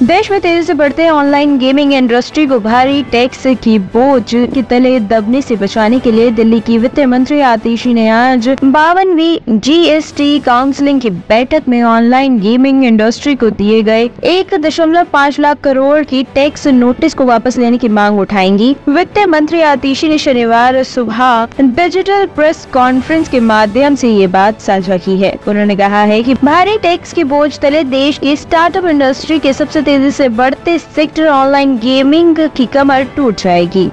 देश में तेजी से बढ़ते ऑनलाइन गेमिंग इंडस्ट्री को भारी टैक्स की बोझ के तले दबने से बचाने के लिए दिल्ली की वित्त मंत्री आतिशी ने आज 52वीं जीएसटी काउंसिलिंग की बैठक में ऑनलाइन गेमिंग इंडस्ट्री को दिए गए 1.5 लाख करोड़ की टैक्स नोटिस को वापस लेने की मांग उठाएंगी। वित्त मंत्री आतिशी ने शनिवार सुबह डिजिटल प्रेस कॉन्फ्रेंस के माध्यम से ये बात साझा की है। उन्होंने कहा है कि भारी टैक्स के बोझ तले देश की स्टार्टअप इंडस्ट्री के सबसे तेजी से बढ़ते सेक्टर ऑनलाइन गेमिंग की कमर टूट जाएगी।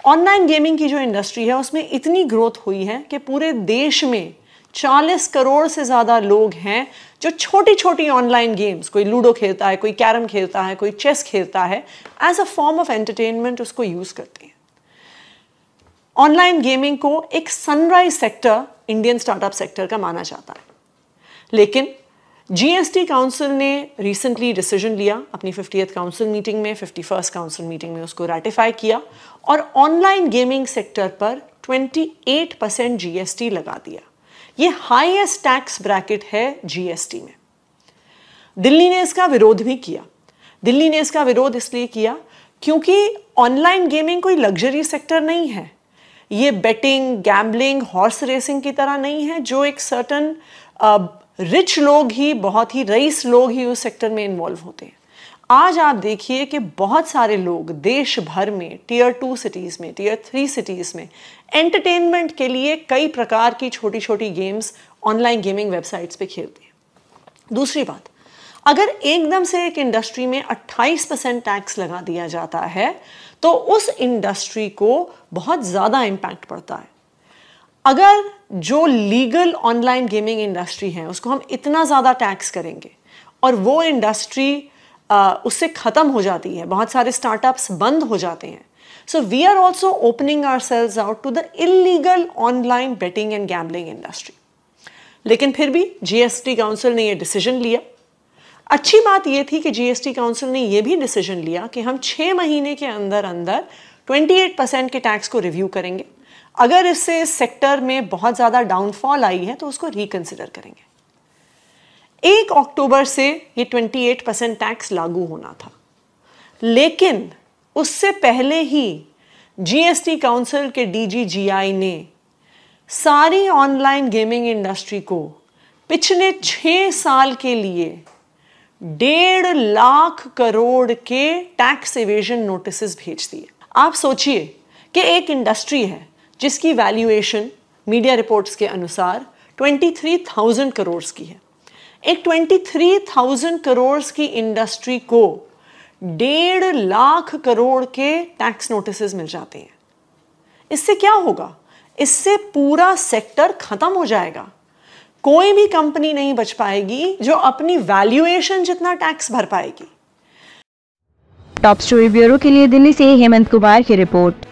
ऑनलाइन गेमिंग की जो इंडस्ट्री है उसमें इतनी ग्रोथ हुई है कि पूरे देश में 40 करोड़ से ज्यादा लोग हैं जो छोटी छोटी ऑनलाइन गेम्स, कोई लूडो खेलता है, कोई कैरम खेलता है, कोई चेस खेलता है, as a form of entertainment उसको यूज करते हैं। ऑनलाइन गेमिंग को एक sunrise sector Indian startup sector का माना जाता है, लेकिन जीएसटी काउंसिल ने रिसेंटली डिसीजन लिया अपनी 50th काउंसिल मीटिंग में, 51st काउंसिल मीटिंग में उसको रैटिफाई किया और ऑनलाइन गेमिंग सेक्टर पर 28% जीएसटी लगा दिया। ये हाईएस्ट टैक्स ब्रैकेट है जीएसटी में। दिल्ली ने इसका विरोध भी किया। दिल्ली ने इसका विरोध इसलिए किया क्योंकि ऑनलाइन गेमिंग कोई लग्जरी सेक्टर नहीं है। ये बेटिंग, गैम्बलिंग, हॉर्स रेसिंग की तरह नहीं है जो एक सर्टन रिच लोग ही, बहुत ही रईस लोग ही उस सेक्टर में इन्वॉल्व होते हैं। आज आप देखिए कि बहुत सारे लोग देश भर में टियर 2 सिटीज़ में, टियर 3 सिटीज़ में एंटरटेनमेंट के लिए कई प्रकार की छोटी छोटी गेम्स ऑनलाइन गेमिंग वेबसाइट्स पे खेलते हैं। दूसरी बात, अगर एकदम से एक इंडस्ट्री में 28% टैक्स लगा दिया जाता है तो उस इंडस्ट्री को बहुत ज़्यादा इम्पैक्ट पड़ता है। अगर जो लीगल ऑनलाइन गेमिंग इंडस्ट्री है उसको हम इतना ज़्यादा टैक्स करेंगे और वो इंडस्ट्री उससे ख़त्म हो जाती है, बहुत सारे स्टार्टअप्स बंद हो जाते हैं। So we are also opening ourselves out to the illegal online betting and gambling industry. लेकिन फिर भी जीएसटी काउंसिल ने ये डिसीजन लिया। अच्छी बात यह थी कि जीएसटी काउंसिल ने यह भी डिसीजन लिया कि हम 6 महीने के अंदर अंदर 28% के टैक्स को रिव्यू करेंगे। अगर इससे इस सेक्टर में बहुत ज़्यादा डाउनफॉल आई है तो उसको रिकंसिडर करेंगे। 1 अक्टूबर से ये 28% टैक्स लागू होना था, लेकिन उससे पहले ही जीएसटी काउंसिल के डीजीजीआई ने सारी ऑनलाइन गेमिंग इंडस्ट्री को पिछले 6 साल के लिए 1.5 लाख करोड़ के टैक्स एवेजन नोटिसेस भेज दिए। आप सोचिए कि एक इंडस्ट्री है जिसकी वैल्यूएशन मीडिया रिपोर्ट्स के अनुसार 23,000 करोड़ की है। एक 23,000 करोड़ की इंडस्ट्री को 1.5 लाख करोड़ के टैक्स नोटिसेस मिल जाते हैं। इससे क्या होगा? इससे पूरा सेक्टर खत्म हो जाएगा। कोई भी कंपनी नहीं बच पाएगी जो अपनी वैल्यूएशन जितना टैक्स भर पाएगी। टॉप स्टोरी ब्यूरो के लिए दिल्ली से हेमंत कुमार की रिपोर्ट।